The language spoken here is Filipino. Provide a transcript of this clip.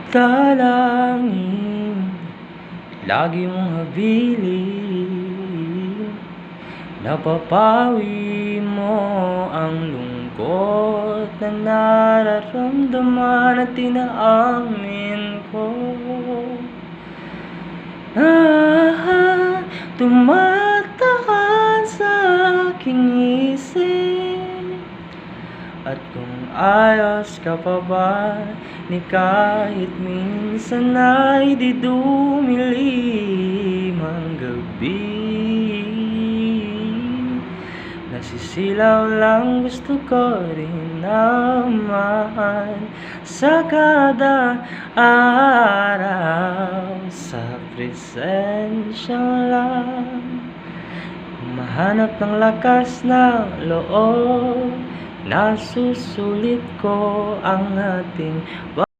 Dalangin, lagi mong habilin, napapawi mo ang lungkot na nararamdaman at inaamin ko. Tumatahan sa aking isip, at kung ayos ka pa ba, ni kahit minsan ay di dumilim ang gabi. Nasisilaw lang, gusto ko rin naman sa kada araw, sa presensya lang mahanap ng lakas ng loob. Nasusulit ko ang ating